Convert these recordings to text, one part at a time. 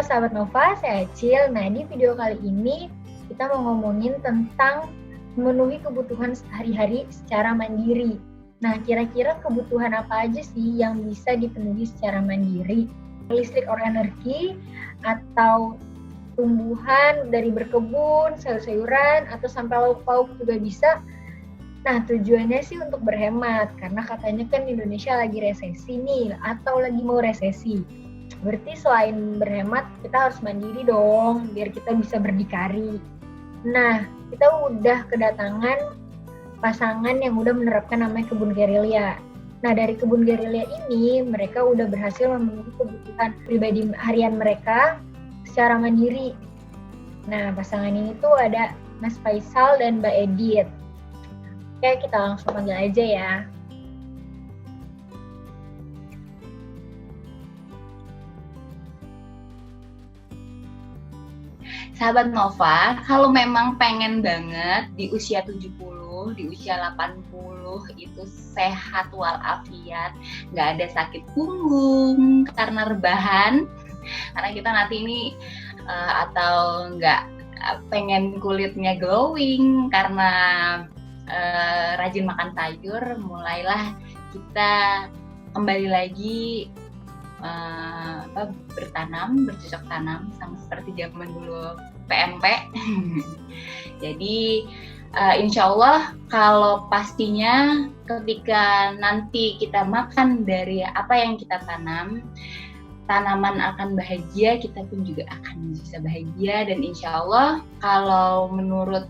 sahabat Nova, saya Acil. Nah, di video kali ini kita mau ngomongin tentang memenuhi kebutuhan sehari-hari secara mandiri. Nah, kira-kira kebutuhan apa aja sih yang bisa dipenuhi secara mandiri? Listrik or energi, atau tumbuhan dari berkebun, sayur-sayuran, atau sampai lauk pauk juga bisa. Nah, tujuannya sih untuk berhemat, karena katanya kan Indonesia lagi resesi nih, atau lagi mau resesi. Berarti selain berhemat, kita harus mandiri dong, biar kita bisa berdikari. Nah, kita udah kedatangan pasangan yang udah menerapkan namanya kebun gerilya. Nah, dari kebun gerilya ini, mereka udah berhasil memenuhi kebutuhan pribadi harian mereka secara mandiri. Nah, pasangan ini tuh ada Mas Faisal dan Mbak Edith. Oke, kita langsung panggil aja ya. Sahabat Nova, kalau memang pengen banget di usia 70, di usia 80 itu sehat walafiat, nggak ada sakit punggung karena rebahan, karena kita nanti ini atau nggak pengen kulitnya glowing karena rajin makan sayur, mulailah kita kembali lagi bertanam, bercocok tanam sama seperti zaman dulu PMP. Jadi insya Allah kalau pastinya ketika nanti kita makan dari apa yang kita tanam, tanaman akan bahagia, kita pun juga akan bisa bahagia. Dan insya Allah kalau menurut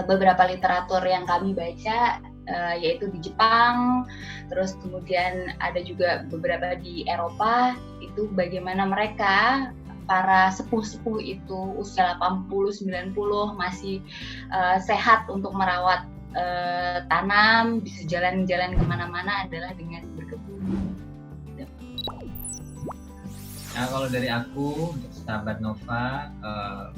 beberapa literatur yang kami baca, yaitu di Jepang, terus kemudian ada juga beberapa di Eropa, itu bagaimana mereka para sepuh-sepuh itu usia 80-90 masih sehat untuk merawat tanam, bisa jalan-jalan kemana-mana adalah dengan berkebun. Nah, kalau dari aku, sahabat Nova,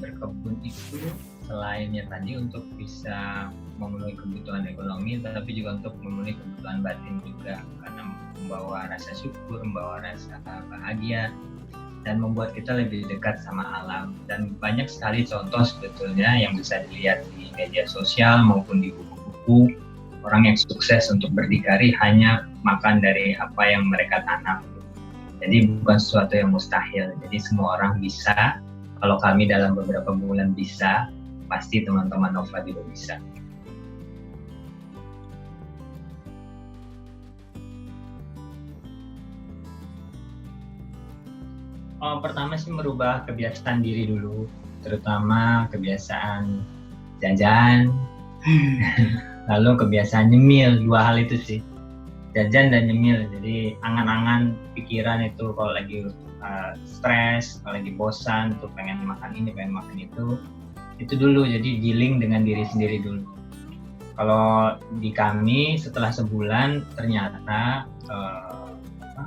berkebun itu selain ya tadi untuk bisa memenuhi kebutuhan ekonomi, tapi juga untuk memenuhi kebutuhan batin juga, karena membawa rasa syukur, membawa rasa bahagia, dan membuat kita lebih dekat sama alam. Dan banyak sekali contoh sebetulnya yang bisa dilihat di media sosial maupun di buku-buku, orang yang sukses untuk berdikari hanya makan dari apa yang mereka tanam. Jadi bukan sesuatu yang mustahil, jadi semua orang bisa. Kalau kami dalam beberapa bulan bisa, pasti teman-teman Nova juga bisa. Pertama sih merubah kebiasaan diri dulu, terutama kebiasaan jajan, lalu kebiasaan nyemil, 2 hal itu sih, jajan dan nyemil. Jadi angan-angan pikiran itu kalau lagi stres, kalau lagi bosan tuh pengen makan ini, pengen makan itu dulu. Jadi dealing dengan diri sendiri dulu. Kalau di kami setelah sebulan ternyata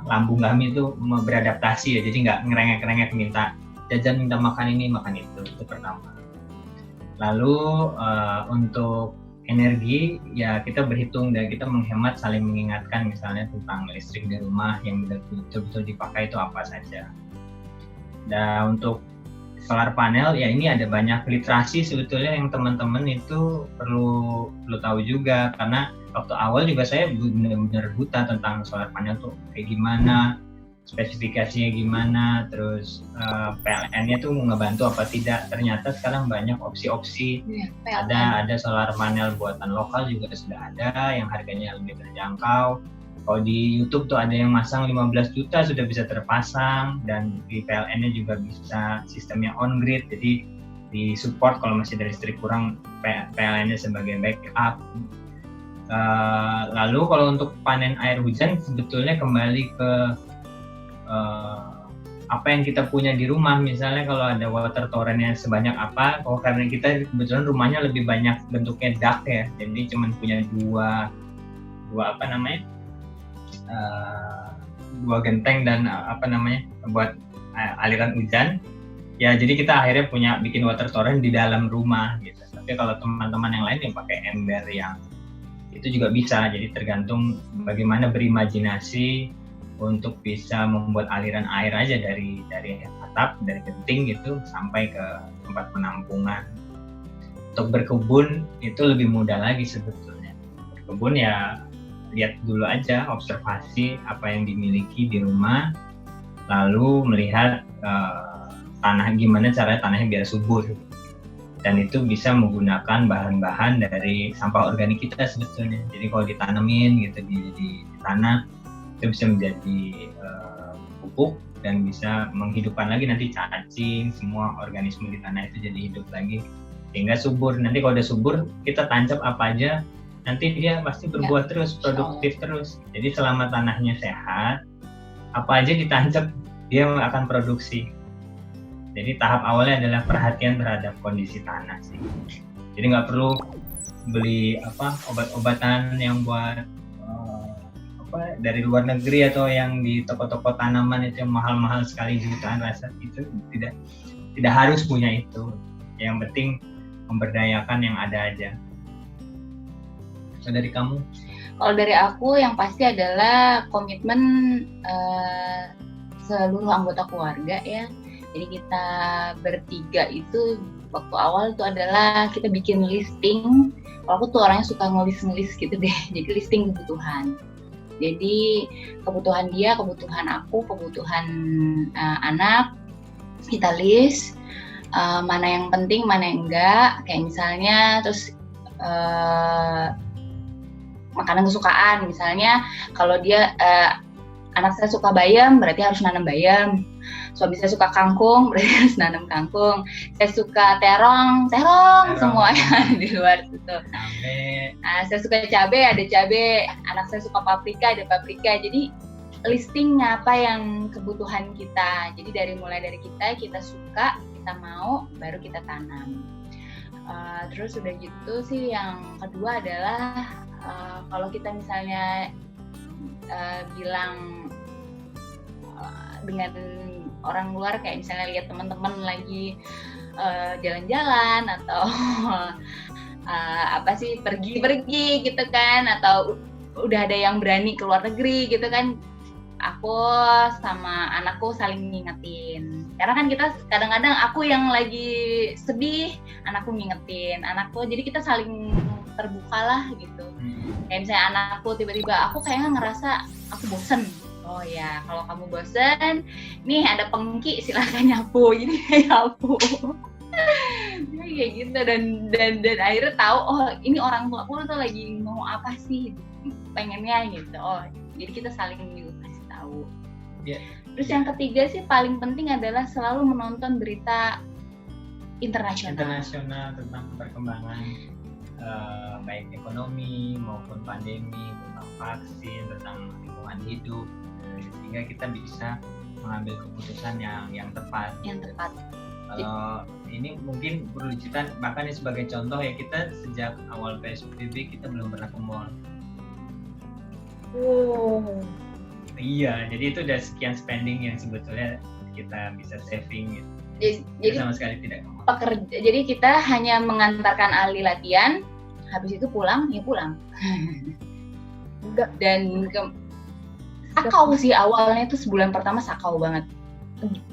lambung kami itu beradaptasi ya, jadi nggak ngerengek-rengek minta jajan, minta makan ini, makan itu pertama. Lalu untuk energi ya kita berhitung dan kita menghemat, saling mengingatkan misalnya tentang listrik di rumah yang betul-betul dipakai itu apa saja. Dan untuk solar panel ya ini ada banyak literasi sebetulnya yang teman-teman itu perlu tahu juga, karena waktu awal juga saya benar-benar buta tentang solar panel tuh kayak gimana, spesifikasinya gimana, terus PLN-nya tuh mau ngebantu apa tidak. Ternyata sekarang banyak opsi-opsi. Ada solar panel buatan lokal juga sudah ada yang harganya lebih terjangkau. Kalau di YouTube tuh ada yang masang 15 juta sudah bisa terpasang, dan di PLN-nya juga bisa sistemnya on grid, jadi di support kalau masih ada listrik kurang, PLN-nya sebagai backup. Lalu kalau untuk panen air hujan sebetulnya kembali ke apa yang kita punya di rumah. Misalnya kalau ada water torrent-nya sebanyak apa, kalau karena kita kebetulan rumahnya lebih banyak bentuknya duct ya, jadi cuma punya dua genteng dan buat aliran hujan ya, jadi kita akhirnya bikin water torrent di dalam rumah gitu. Tapi kalau teman-teman yang lain yang pakai ember yang itu juga bisa, jadi tergantung bagaimana berimajinasi untuk bisa membuat aliran air aja dari atap, dari genting gitu sampai ke tempat penampungan. Untuk berkebun itu lebih mudah lagi sebetulnya. Berkebun ya lihat dulu aja, observasi apa yang dimiliki di rumah, lalu melihat tanah, gimana caranya tanahnya biar subur. Dan itu bisa menggunakan bahan-bahan dari sampah organik kita sebetulnya. Jadi kalau ditanemin gitu di tanah, itu bisa menjadi pupuk dan bisa menghidupkan lagi nanti cacing, semua organisme di tanah itu jadi hidup lagi sehingga subur. Nanti kalau udah subur, kita tancap apa aja, nanti dia pasti berbuah terus, produktif terus. Jadi selama tanahnya sehat, apa aja ditancap dia akan produksi. Jadi tahap awalnya adalah perhatian terhadap kondisi tanah sih. Jadi nggak perlu beli obat-obatan yang buat dari luar negeri atau yang di toko-toko tanaman itu yang mahal-mahal sekali jutaan, rasa itu tidak harus punya itu. Yang penting memberdayakan yang ada aja. So, dari kamu? Kalau dari aku yang pasti adalah komitmen seluruh anggota keluarga ya. Jadi kita bertiga itu waktu awal itu adalah kita bikin listing. Kalau aku tuh orangnya suka ngelis gitu deh. Jadi listing kebutuhan. Jadi kebutuhan dia, kebutuhan aku, kebutuhan anak, kita list mana yang penting, mana yang enggak. Kayak misalnya terus makanan kesukaan, misalnya kalau dia anak saya suka bayam, berarti harus nanam bayam. Suami saya suka kangkung, berarti harus nanam kangkung. Saya suka terong semuanya di luar situ. Saya suka cabai, ada cabai. Anak saya suka paprika, ada paprika. Jadi listing apa yang kebutuhan kita. Jadi mulai dari kita suka, kita mau, baru kita tanam. Terus udah gitu sih yang kedua adalah kalau kita misalnya bilang dengan orang luar, kayak misalnya lihat teman-teman lagi jalan-jalan atau pergi-pergi gitu kan, atau udah ada yang berani ke luar negeri gitu kan, aku sama anakku saling ngingetin. Karena kan kita kadang-kadang aku yang lagi sedih, anakku ngingetin anakku, jadi kita saling terbuka lah gitu. Kayak misalnya anakku tiba-tiba aku kayaknya ngerasa aku bosen. Oh ya, kalau kamu bosen, nih ada pengki, silakan nyapu. Jadi nyapu. Kayak gitu, dan akhirnya tahu, oh ini orang tua aku tuh lagi mau apa sih, pengennya gitu. Oh, jadi kita saling kasih tahu. Yeah. Terus yang ketiga sih paling penting adalah selalu menonton berita internasional tentang perkembangan baik ekonomi maupun pandemi, tentang vaksin, tentang lingkungan hidup, sehingga kita bisa mengambil keputusan yang tepat. Kalau ini mungkin perlu diceritakan, bahkan ini sebagai contoh ya, kita sejak awal PSBB kita belum pernah ke mall. Iya, jadi itu udah sekian spending yang sebetulnya kita bisa saving gitu. Jadi sama sekali tidak ke mall. Jadi kita hanya mengantarkan Ali latihan, habis itu pulang. Dan sakau sih awalnya itu sebulan pertama sakau banget.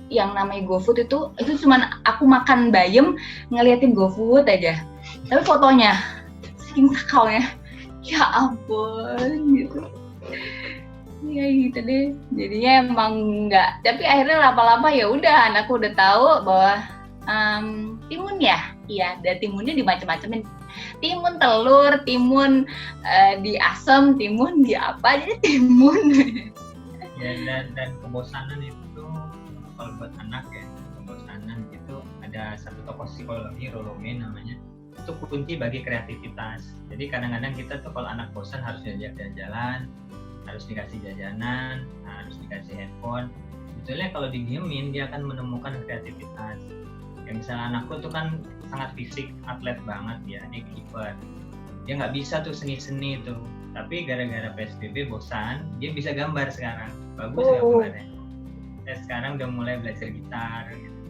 Yang namanya GoFood itu cuman aku makan bayam ngeliatin GoFood aja. Tapi fotonya saking sakaunya, ya ampun gitu. Ya gitu deh. Jadinya emang enggak. Tapi akhirnya lama-lama ya udah, anakku udah tahu bahwa timun ya. Iya, ada timunnya dimacem-macemin. Timun telur, timun diasem, timun di apa, jadi timun. Ya, dan kebosanan itu kalau buat anak ya, kebosanan itu ada satu tokoh psikologi, Rolome namanya, itu kunci bagi kreativitas. Jadi kadang-kadang kita tuh kalau anak bosan harus diajak jalan-jalan, harus dikasih jajanan, harus dikasih handphone. Sebetulnya kalau didiemin dia akan menemukan kreativitas. Kayak misalnya anakku tuh kan sangat fisik, atlet banget ya, dia kiper. Dia nggak bisa tuh seni-seni tuh, tapi gara-gara PSBB bosan, dia bisa gambar sekarang. Bagus gambarnya. Dan sekarang udah mulai belajar gitar gitu.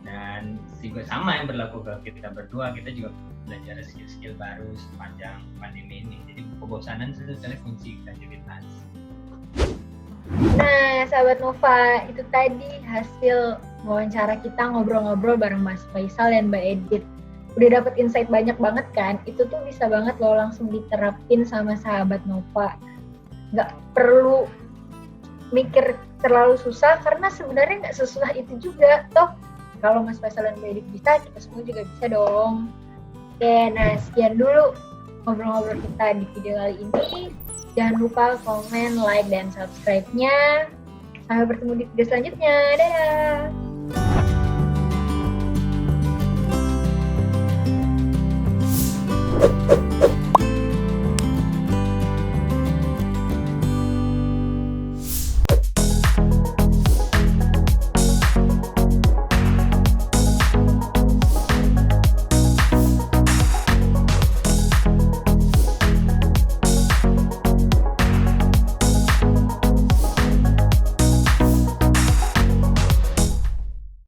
Dan juga sama yang berlaku ke kita berdua, kita juga belajar skill-skill baru sepanjang pandemi ini. Jadi kebosanan sebetulnya kunci kreativitas. Nah, sahabat Nova, itu tadi hasil wawancara kita ngobrol-ngobrol bareng Mas Faisal dan Mbak Edith. Udah dapet insight banyak banget kan? Itu tuh bisa banget lo langsung diterapin sama sahabat Nova. Nggak perlu mikir terlalu susah, karena sebenarnya nggak sesusah itu juga. Toh, kalau Mas Faisal dan Mbak Edith bisa, kita semua juga bisa dong. Oke, nah sekian dulu ngobrol-ngobrol kita di video kali ini. Jangan lupa komen, like, dan subscribe-nya. Sampai bertemu di video selanjutnya. Dadah!